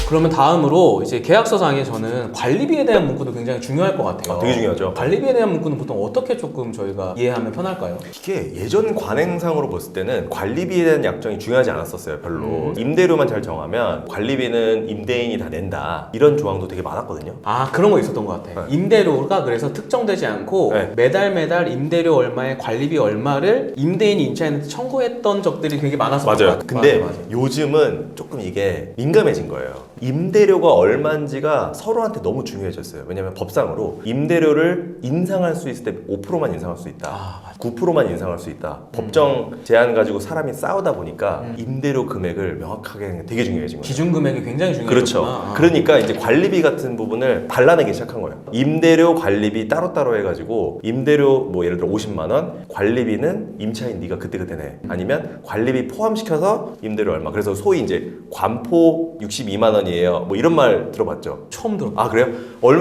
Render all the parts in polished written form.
그러면 다음으로 이제 계약서상에 저는 관리비에 대한 문구도 굉장히 중요할 것 같아요. 되게 중요하죠. 관리비에 대한 문구는 보통 어떻게 조금 저희가 이해하면 편할까요? 이게 예전 관행상으로 봤을 때는 관리비에 대한 약정이 중요하지 않았었어요, 별로. 임대료만 잘 정하면 관리비는 임대인이 다 낸다. 이런 조항도 되게 많았거든요. 아, 그런 거 있었던 것 같아요. 임대료가 그래서 특정되지 않고 네. 매달 임대료 얼마에 관리비 얼마를 임대인이 임차인한테 청구했던 적들이 되게 많았었던 것 맞아요. 같아요. 근데 맞아. 요즘은 조금 이게 민감해진 거예요. 임대료가 얼마인지가 서로한테 너무 중요해졌어요. 왜냐면 법상으로 임대료를 인상할 수 있을 때 5%만 인상할 수 있다. 아, 맞아. 9%만 인상할 수 있다. 법정 제한 가지고 사람이 싸우다 보니까 임대료 금액을 명확하게 되게 중요해진 거예요. 기준 금액이 굉장히 중요하구나. 그렇죠. 그러니까 이제 관리비 같은 부분을 발라내기 시작한 거예요. 임대료, 관리비 따로따로 해가지고 임대료 뭐 예를 들어 50만 원, 관리비는 임차인 네가 그때그때 내. 아니면 관리비 포함시켜서 임대료 얼마. 그래서 소위 이제 관포 62만 원이에요. 뭐 이런 말 들어봤죠? 처음 들어. 아 그래요?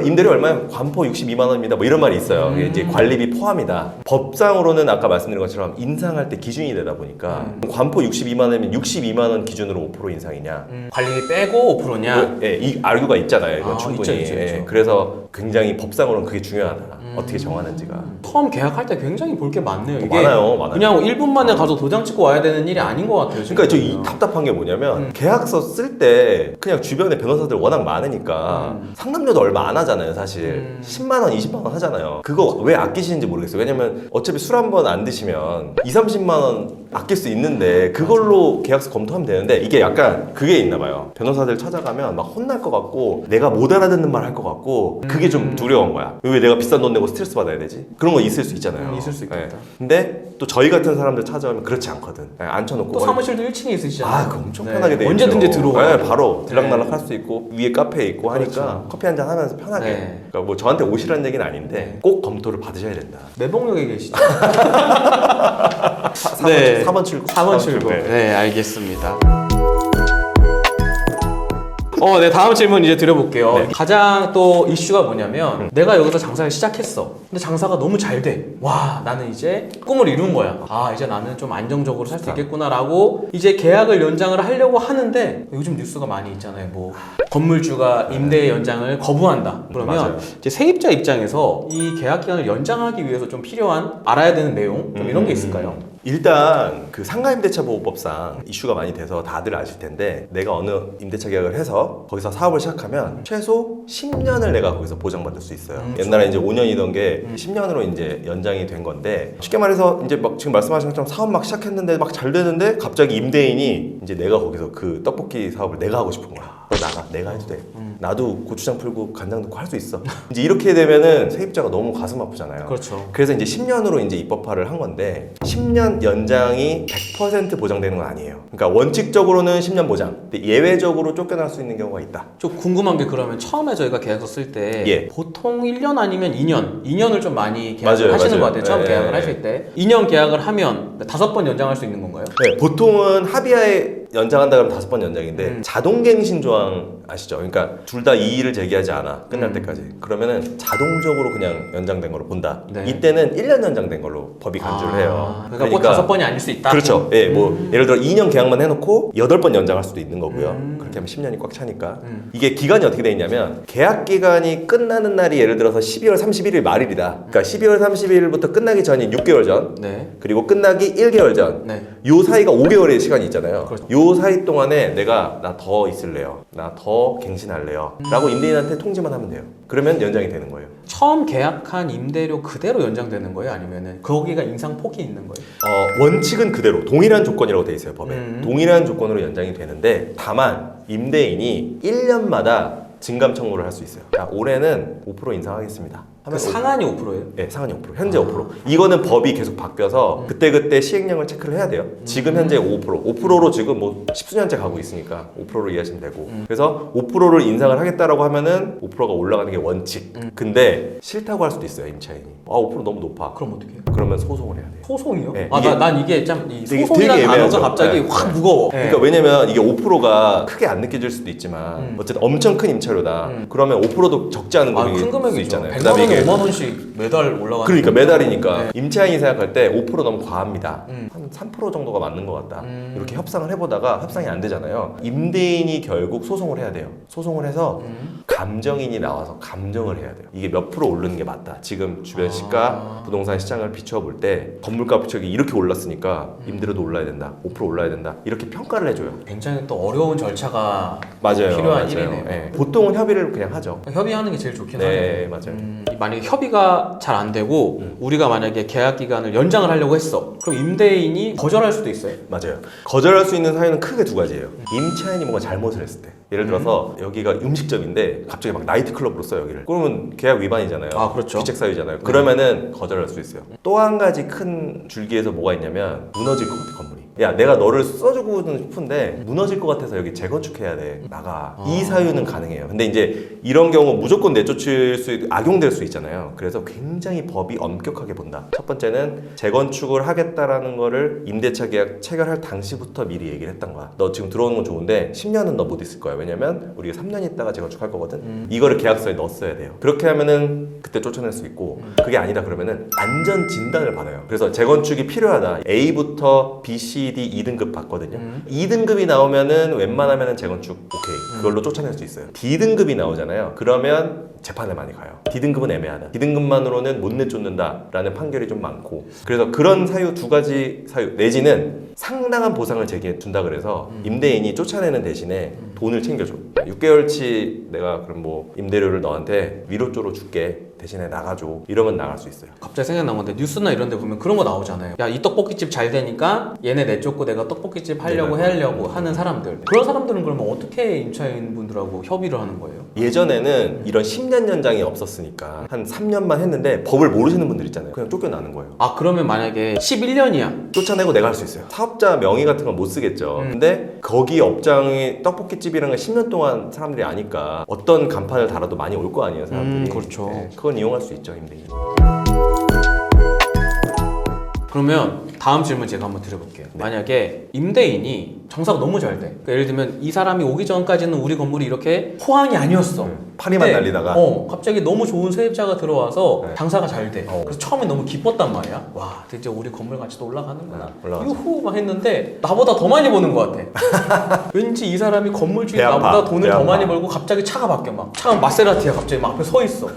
임대료 얼마면 관포 62만 원입니다. 뭐 이런 말이 있어요. 이게 이제 관리비 포함이다. 법상으로는 아까 말씀드린 것처럼 인상할 때 기준이 되다 보니까 관포 62만 원이면 62만 원 기준으로 5% 인상이냐? 관리비 빼고 5%냐? 예, 이 알구가 있잖아요. 이건 아, 충분히. 있죠. 예, 그래서 굉장히 법상으로는 그게 중요하다. 어떻게 정하는지가. 처음 계약할 때 굉장히 볼 게 많네요. 이게 많아요. 그냥 1분 만에 가서 도장 찍고 와야 되는 일이 아닌 것 같아요. 그러니까 저 이 답답한 게 뭐냐면 계약서 쓸 때 그냥 주변에 변호사들 워낙 많으니까 상담료도 얼마 안 하잖아요, 사실. 10만 원, 20만 원 하잖아요. 그거 왜 아끼시는지 모르겠어요. 왜냐면 어차피 술 한 번 안 드시면 2, 30만 원 아낄 수 있는데 그걸로 계약서 검토하면 되는데 이게 약간 그게 있나 봐요. 변호사들 찾아가면 막 혼날 것 같고 내가 못 알아듣는 말 할 것 같고 그게 좀 두려운 거야. 왜 내가 비싼 돈 내고 스트레스 받아야 되지? 그런 거 있을 수 있잖아요. 있을 수 있겠다. 예. 근데 또 저희 같은 사람들 찾아오면 그렇지 않거든. 예, 앉혀놓고 또 사무실도 1층에 있으시잖아요. 아, 그 엄청 편하게 돼 있죠. 언제든지 들어와. 네, 바로 들락날락 할 수 있고 위에 카페 있고 하니까 그렇죠. 커피 한잔 하면서 편하게. 네. 그러니까 뭐 저한테 오시라는 얘기는 아닌데 꼭 검토를 받으셔야 된다. 매봉역에 계시죠? 4번 출구. 4번 출구. 네. 네, 알겠습니다. 네, 다음 질문 이제 드려볼게요. 네. 가장 또 이슈가 뭐냐면 내가 여기서 장사를 시작했어. 근데 장사가 너무 잘 돼. 와, 나는 이제 꿈을 이룬 거야. 아, 이제 나는 좀 안정적으로 살 수 있겠구나라고 이제 계약을 연장을 하려고 하는데 요즘 뉴스가 많이 있잖아요. 뭐 건물주가 임대 연장을 거부한다. 그러면 맞아요. 이제 세입자 입장에서 이 계약 기간을 연장하기 위해서 좀 필요한 알아야 되는 내용 좀 이런 게 있을까요? 일단 그 상가임대차 보호법상 이슈가 많이 돼서 다들 아실 텐데 내가 어느 임대차 계약을 해서 거기서 사업을 시작하면 최소 10년을 내가 거기서 보장받을 수 있어요. 옛날에 이제 5년이던 게 10년으로 이제 연장이 된 건데 쉽게 말해서 이제 막 지금 말씀하신 것처럼 사업 막 시작했는데 막 잘 되는데 갑자기 임대인이 이제 내가 거기서 그 떡볶이 사업을 내가 하고 싶은 거야. 너 나가, 내가 해도 돼. 나도 고추장 풀고 간장 넣고 할 수 있어. 이제 이렇게 되면은 세입자가 너무 가슴 아프잖아요. 그렇죠. 그래서 이제 10년으로 이제 입법화를 한 건데 10년 연장이 100% 보장되는 건 아니에요. 그러니까 원칙적으로는 10년 보장. 근데 예외적으로 쫓겨날 수 있는 경우가 있다. 좀 궁금한 게 그러면 처음에 저희가 계약서 쓸 때 예. 보통 1년 아니면 2년을 좀 많이 계약을 맞아요, 하시는 맞아요. 것 같아요. 처음 예, 계약을 예. 하실 때 2년 계약을 하면 5번 연장할 수 있는 건가요? 네, 보통은 합의하에 연장한다 그러면 5번 연장인데 자동갱신 조항 아시죠? 그러니까 둘 다 이의를 제기하지 않아 끝날 때까지 그러면은 자동적으로 그냥 연장된 걸로 본다. 네. 이때는 1년 연장된 걸로 법이 간주를 해요. 그러니까 꼭 5번이 아닐 수 있다. 그렇죠. 예, 뭐 예를 들어 2년 계약만 해놓고 8번 연장할 수도 있는 거고요. 그렇게 하면 10년이 꽉 차니까. 이게 기간이 어떻게 돼 있냐면 계약 기간이 끝나는 날이 예를 들어서 12월 31일 말일이다. 그러니까 12월 31일부터 끝나기 전인 6개월 전, 네. 그리고 끝나기 1개월 전. 네. 요 사이가 5개월의 시간이 있잖아요. 그렇죠. 요 사이 동안에 내가 나 더 있을래요. 나 더 갱신할래요. 라고 임대인한테 통지만 하면 돼요. 그러면 연장이 되는 거예요. 처음 계약한 임대료 그대로 연장되는 거예요? 아니면은 거기가 인상폭이 있는 거예요? 원칙은 그대로 동일한 조건이라고 돼 있어요, 법에. 동일한 조건으로 연장이 되는데 다만 임대인이 1년마다 증감 청구를 할 수 있어요. 자, 올해는 5% 인상하겠습니다. 그 상한이 5%예요? 네, 상한이 5%. 현재 5%. 이거는 법이 계속 바뀌어서 그때그때 시행령을 체크를 해야 돼요. 지금 현재 5%. 5%로 지금 뭐 10수년째 가고 있으니까 5%로 이해하시면 되고. 그래서 5%를 인상을 하겠다라고 하면은 5%가 올라가는 게 원칙. 근데 싫다고 할 수도 있어요, 임차인이. 5% 너무 높아. 그럼 어떻게 해요? 그러면 소송을 해야 돼요. 소송이요? 네, 난 이게 참 이 되게 소송이라는 애매하죠. 단어가 갑자기 네. 확 무거워. 그러니까 왜냐면 이게 5%가 크게 안 느껴질 수도 있지만 어쨌든 엄청 큰 임차료다. 그러면 5%도 적지 않은 금액일 큰 금액이죠. 수 있잖아요. 100만 그다음에 원이 이게 5만 원씩 매달 올라가는. 그러니까 매달이니까 네. 임차인이 생각할 때 5% 너무 과합니다. 음. 한 3% 정도가 맞는 것 같다. 이렇게 협상을 해보다가 협상이 안 되잖아요. 임대인이 결국 소송을 해야 돼요. 소송을 해서 감정인이 나와서 감정을 해야 돼요. 이게 몇 프로 오르는 게 맞다. 지금 주변 시가, 부동산 시장을 비춰볼 때 건물가 비춰기 이렇게 올랐으니까 임대료도 올라야 된다. 5% 올라야 된다. 이렇게 평가를 해줘요. 굉장히 또 어려운 절차가 맞아요. 필요한 맞아요. 일이네요. 예. 보통은 협의를 그냥 하죠. 협의하는 게 제일 좋긴 네, 하네요. 맞아요. 만약에 협의가 잘 안 되고 우리가 만약에 계약 기간을 연장을 하려고 했어. 그럼 임대인이 거절할 수도 있어요. 맞아요. 거절할 수 있는 사유는 크게 두 가지예요. 임차인이 뭔가 잘못을 했을 때. 예를 들어서 여기가 음식점인데 갑자기 막 나이트클럽으로 써 여기를. 그러면 계약 위반이잖아요. 아, 그렇죠. 귀책 사유잖아요. 그러면은 거절할 수 있어요. 또 한 가지 큰 줄기에서 뭐가 있냐면 무너질 것 같아 건물이. 야 내가 너를 써주고는 싶은데 무너질 것 같아서 여기 재건축해야 돼. 나가. 이 사유는 가능해요. 근데 이제 이런 경우 무조건 내쫓을 수 악용될 수 있잖아요. 그래서 굉장히 법이 엄격하게 본다. 첫 번째는 재건축을 하겠다라는 거를 임대차 계약 체결할 당시부터 미리 얘기를 했던 거야. 너 지금 들어오는 건 좋은데 10년은 너 못 있을 거야. 왜냐면 우리가 3년 있다가 재건축할 거거든. 이거를 계약서에 넣었어야 돼요. 그렇게 하면은 그때 쫓아낼 수 있고 그게 아니다 그러면은 안전 진단을 받아요. 그래서 재건축이 필요하다. A부터 B, C, D 2등급 받거든요. 2등급이 나오면은 웬만하면은 재건축 오케이. 그걸로 쫓아낼 수 있어요. D등급이 나오잖아요. 그러면 재판에 많이 가요. D등급은 애매하다. D등급만으로는 못 내쫓는다라는 판결이 좀 많고 그래서 그런 사유 두 가지 사유 내지는 상당한 보상을 제기해 준다 그래서 임대인이 쫓아내는 대신에 돈을 챙겨줘. 6개월치 내가 그럼 뭐 임대료를 너한테 위로조로 줄게. 대신에 나가줘. 이러면 나갈 수 있어요. 갑자기 생각난 건데 뉴스나 이런 데 보면 그런 거 나오잖아요. 야, 이 떡볶이집 잘 되니까 얘네 내쫓고 내가 떡볶이집 하려고 하려고 하는 사람들. 그런 사람들은 그러면 어떻게 임차인분들하고 협의를 하는 거예요? 예전에는 이런 10년 연장이 없었으니까 한 3년만 했는데 법을 모르시는 분들 있잖아요. 그냥 쫓겨나는 거예요. 아, 그러면 만약에 11년이야. 쫓아내고 내가 할 수 있어요. 사업자 명의 같은 건 못 쓰겠죠. 근데 거기 업장이 떡볶이집이라는 걸 10년 동안 사람들이 아니까 어떤 간판을 달아도 많이 올 거 아니에요, 사람들이. 그렇죠. 네, 그건 이용할 수 있죠, 임대인. 그러면 다음 질문 제가 한번 드려볼게요. 만약에 임대인이 장사가 너무 잘 돼. 그러니까 예를 들면 이 사람이 오기 전까지는 우리 건물이 이렇게 호황이 아니었어. 파리만 근데, 날리다가 갑자기 너무 좋은 세입자가 들어와서 네. 장사가 잘 돼. 그래서 처음에 너무 기뻤단 말이야. 와, 드디어 우리 건물 가치도 올라가는구나. 올라가죠. 유후 막 했는데 나보다 더 많이 버는 것 같아. 왠지 이 사람이 건물주인 배 아파. 나보다 돈을 배 더 아파. 많이 벌고 갑자기 차가 바뀌어 막. 차가 마세라티야 갑자기 막 앞에 서 있어.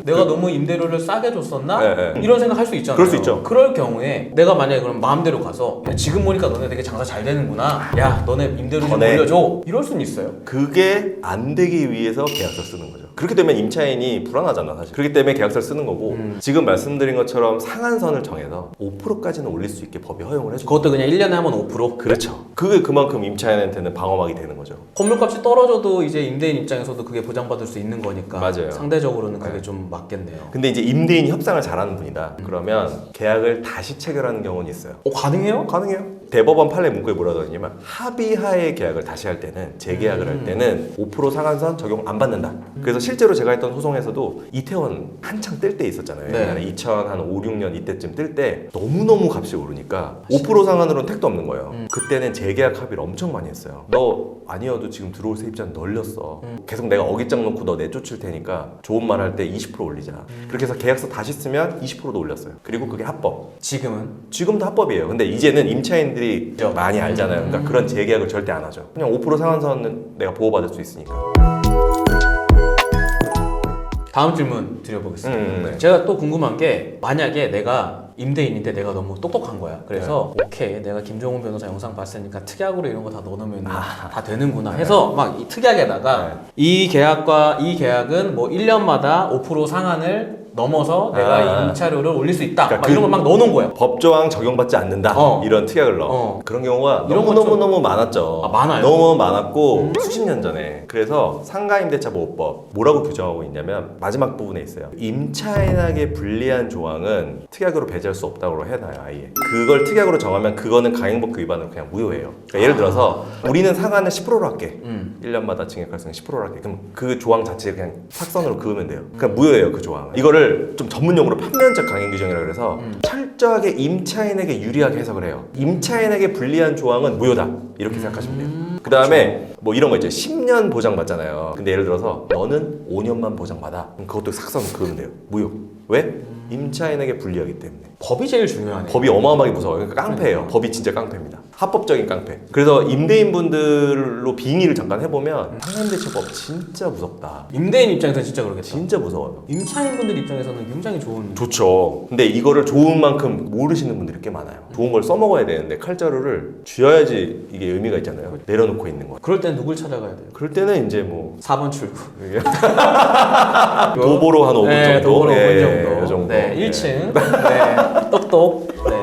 내가 너무 임대료를 싸게 줬었나? 네, 네. 이런 생각 할 수 있잖아요. 그럴 수 있죠. 그럴 경우에 내가 만약에 그럼 마음대로 가서 야, 지금 보니까 너네 되게 장사 잘 되는구나. 야, 너네 임대료 좀 내. 올려줘. 이럴 수는 있어요. 그게 안 되기 위해서 계약서 쓰는 거죠. 그렇게 되면 임차인이 불안하잖아 사실. 그렇기 때문에 계약서를 쓰는 거고 지금 말씀드린 것처럼 상한선을 정해서 5%까지는 올릴 수 있게 법이 허용을 해줘. 그것도 그냥 1년에 하면 5%? 그렇죠. 그게 그만큼 임차인한테는 방어막이 되는 거죠. 건물값이 떨어져도 이제 임대인 입장에서도 그게 보장받을 수 있는 거니까 맞아요. 상대적으로는 그게 네. 좀 맞겠네요. 근데 이제 임대인이 협상을 잘하는 분이다. 그러면 계약을 다시 체결하는 경우는 있어요. 가능해요? 가능해요. 대법원 판례 문구에 뭐라고 하냐면 합의하에 계약을 다시 할 때는 재계약을 할 때는 5% 상한선 적용 안 받는다. 그래서 실제로 제가 했던 소송에서도 이태원 한창 뜰 때 있었잖아요. 네. 옛날에 2005, 6년 이때쯤 뜰 때 너무너무 값이 오르니까 5% 상한으로는 택도 없는 거예요. 그때는 재계약 합의를 엄청 많이 했어요. 너 아니어도 지금 들어올 세입자는 널렸어. 계속 내가 어깃장 놓고 너 내쫓을 테니까 좋은 말 할 때 20% 올리자. 그렇게 해서 계약서 다시 쓰면 20%도 올렸어요. 그리고 그게 합법. 지금도 합법이에요. 근데 이제는 임차인들이 많이 알잖아요. 그러니까 그런 재계약을 절대 안 하죠. 그냥 5% 상한선은 내가 보호받을 수 있으니까. 다음 질문 드려보겠습니다. 네. 제가 또 궁금한 게 만약에 내가 임대인인데 내가 너무 똑똑한 거야. 그래서 오케이 내가 김종훈 변호사 영상 봤으니까 특약으로 이런 거 다 넣어놓으면 다 되는구나 해서 막 이 특약에다가 이 계약과 이 계약은 뭐 1년마다 5% 상한을 넘어서 내가 임차료를 올릴 수 있다. 그러니까 막 이런 걸 막 넣어놓은 거예요. 법조항 적용받지 않는다. 이런 특약을 넣어. 그런 경우가 이런 건 좀- 너무 많았죠. 아, 많아요? 너무 많았고 수십 년 전에. 그래서 상가임대차보호법 뭐라고 규정하고 있냐면 마지막 부분에 있어요. 임차인에게 불리한 조항은 특약으로 배제할 수 없다고 해놔요. 아예. 그걸 특약으로 정하면 그거는 강행법규 위반으로 그냥 무효예요. 그러니까 예를 들어서 우리는 상한을 10%로 할게. 1년마다 징역할수는 10%로 할게. 그럼 그 조항 자체에 그냥 삭선으로 그으면 돼요. 그러니까 무효예요. 그 조항은. 이거를 좀 전문용어로 판면적 강행 규정이라고 그래서 철저하게 임차인에게 유리하게 해석을 해요. 임차인에게 불리한 조항은 무효다. 이렇게 생각하시면 돼요. 그 다음에 뭐 이런 거 있죠. 10년 보장 받잖아요. 근데 예를 들어서 너는 5년만 보장 받아. 그럼 그것도 삭선 그으면 돼요. 무효. 왜? 임차인에게 불리하기 때문에. 법이 제일 중요하네. 법이 어마어마하게 무서워요. 그러니까 깡패예요. 법이 진짜 깡패입니다. 합법적인 깡패. 그래서 임대인분들로 빙의를 잠깐 해보면 상가임대차법 진짜 무섭다. 임대인 입장에서는 진짜 그러겠다. 진짜 무서워요. 임차인분들 입장에서는 굉장히 좋은. 좋죠. 근데 이거를 좋은 만큼 모르시는 분들이 꽤 많아요. 좋은 걸 써먹어야 되는데 칼자루를 쥐어야지 이게 의미가 있잖아요. 내려놓고 있는 거예요. 그럴 땐 누굴 찾아가야 돼요? 그럴 때는 이제 뭐 4번 출구. 도보로 한 5분 네, 정도. 도보로 5분 예, 정도. 이 정도. 네, 예. 1층. 네, 똑똑. 네.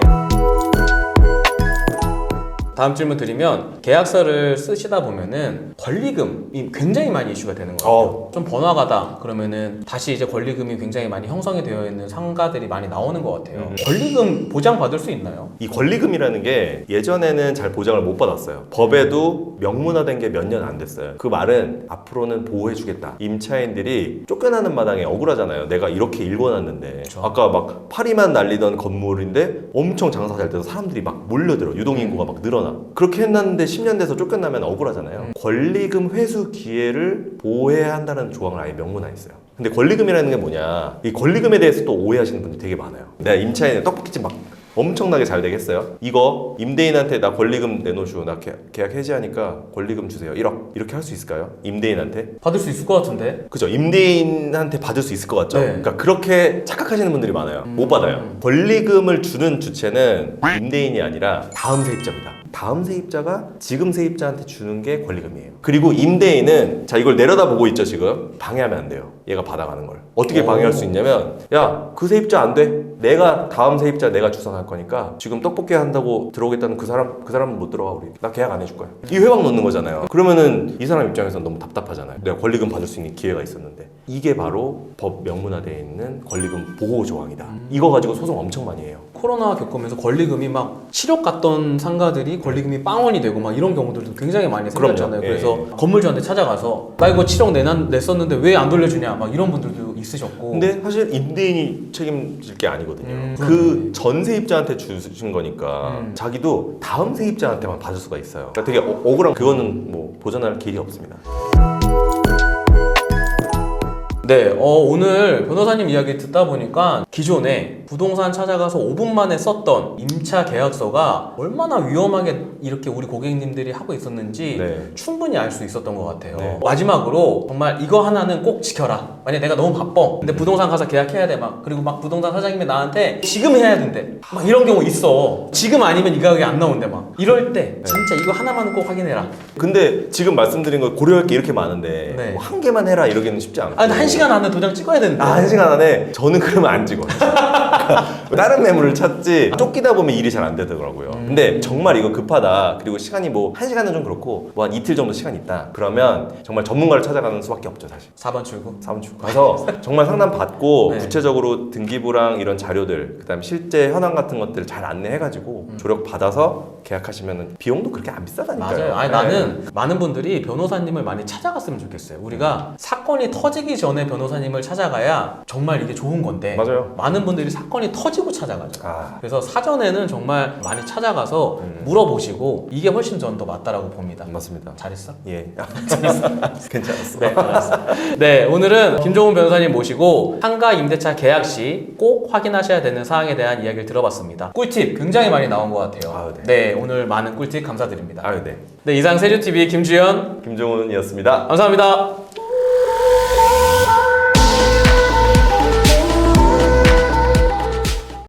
다음 질문 드리면 계약서를 쓰시다 보면은 권리금이 굉장히 많이 이슈가 되는 것 같아요. 좀 번화가다 그러면은 다시 이제 권리금이 굉장히 많이 형성이 되어 있는 상가들이 많이 나오는 것 같아요. 권리금 보장 받을 수 있나요? 이 권리금이라는 게 예전에는 잘 보장을 못 받았어요. 법에도 명문화된 게 몇 년 안 됐어요. 그 말은 앞으로는 보호해주겠다. 임차인들이 쫓겨나는 마당에 억울하잖아요. 내가 이렇게 일궈놨는데 그렇죠. 아까 막 파리만 날리던 건물인데 엄청 장사 잘 돼서 사람들이 막 몰려들어. 유동인구가 막 늘어나. 그렇게 했는데 10년 돼서 쫓겨나면 억울하잖아요. 권리금 회수 기회를 보호해야 한다는 조항을 아예 명문화했어요. 근데 권리금이라는 게 뭐냐? 이 권리금에 대해서 또 오해하시는 분들이 되게 많아요. 내가 임차인에 떡볶이집 막 엄청나게 잘 되겠어요? 이거 임대인한테 나 권리금 내놓으시오. 나 계약 해지하니까 권리금 주세요. 1억. 이렇게 할 수 있을까요? 임대인한테? 받을 수 있을 것 같은데. 그죠? 임대인한테 받을 수 있을 것 같죠? 네. 그러니까 그렇게 착각하시는 분들이 많아요. 못 받아요. 권리금을 주는 주체는 임대인이 아니라 다음 세입자입니다. 다음 세입자가 지금 세입자한테 주는 게 권리금이에요. 그리고 임대인은 자 이걸 내려다보고 있죠 지금. 방해하면 안 돼요. 얘가 받아가는 걸. 어떻게 방해할 수 있냐면 야 그 세입자 안 돼. 내가 다음 세입자 내가 주선할 거니까 지금 떡볶이 한다고 들어오겠다는 그 사람은 못 들어가 우리. 나 계약 안 해줄 거야. 이 회방 놓는 거잖아요. 그러면은 이 사람 입장에서는 너무 답답하잖아요. 내가 권리금 받을 수 있는 기회가 있었는데 이게 바로 법 명문화되어 있는 권리금 보호 조항이다. 이거 가지고 소송 엄청 많이 해요. 코로나 겪으면서 권리금이 막 7억 갔던 상가들이 권리금이 빵원이 되고 막 이런 경우들도 굉장히 많이 생겼잖아요. 그럼요. 예, 그래서 건물주한테 찾아가서 나 이거 7억 냈었는데 왜 안 돌려주냐 막 이런 분들도 있으셨고. 근데 사실 임대인이 책임질 게 아니거든요. 그러네. 그 전 세입자한테 주신 거니까 자기도 다음 세입자한테만 받을 수가 있어요. 그러니까 되게 억울한 그거는 뭐 보전할 길이 없습니다. 네, 오늘 변호사님 이야기 듣다 보니까 기존에 부동산 찾아가서 5분 만에 썼던 임차 계약서가 얼마나 위험하게 이렇게 우리 고객님들이 하고 있었는지 네. 충분히 알 수 있었던 것 같아요. 네. 마지막으로 정말 이거 하나는 꼭 지켜라. 만약 내가 너무 바빠. 근데 부동산 가서 계약해야 돼 막. 그리고 막 부동산 사장님이 나한테 지금 해야 된대. 막 이런 경우 있어. 지금 아니면 이 가격이 안 나온대 막. 이럴 때 진짜 이거 하나만은 꼭 확인해라. 근데 지금 말씀드린 거 고려할 게 이렇게 많은데 네. 뭐한 개만 해라 이러기는 쉽지 않고. 아, 근데 1시간 안에 도장 찍어야 되는데. 아, 1시간 안에 저는 그러면 안 찍어요. 다른 매물을 찾지 쫓기다 보면 일이 잘 안 되더라고요. 근데 정말 이거 급하다. 그리고 시간이 뭐 1시간은 좀 그렇고 뭐 한 이틀 정도 시간 있다. 그러면 정말 전문가를 찾아가는 수밖에 없죠 사실. 4번 출구. 사무실 가서 정말 상담 받고 네. 구체적으로 등기부랑 이런 자료들 그다음에 실제 현황 같은 것들을 잘 안내해가지고 조력 받아서 계약하시면 비용도 그렇게 안 비싸다니까요. 맞아요. 아니 네. 나는 많은 분들이 변호사님을 많이 찾아갔으면 좋겠어요. 우리가 사건이 터지기 전에 변호사님을 찾아가야 정말 이게 좋은 건데 맞아요. 많은 분들이 사건이 터지고 찾아가죠. 아. 그래서 사전에는 정말 많이 찾아가서 물어보시고 이게 훨씬 저는 더 맞다라고 봅니다. 맞습니다. 잘했어? 예. 괜찮았어. 네, 알았습니다. 네, 오늘은 김종훈 변호사님 모시고 상가 임대차 계약 시 꼭 확인하셔야 되는 사항에 대한 이야기를 들어봤습니다. 꿀팁 굉장히 많이 나온 것 같아요. 아유, 네. 네, 오늘 많은 꿀팁 감사드립니다. 아유 네. 네, 이상 세류TV 김주현 김종훈이었습니다. 감사합니다.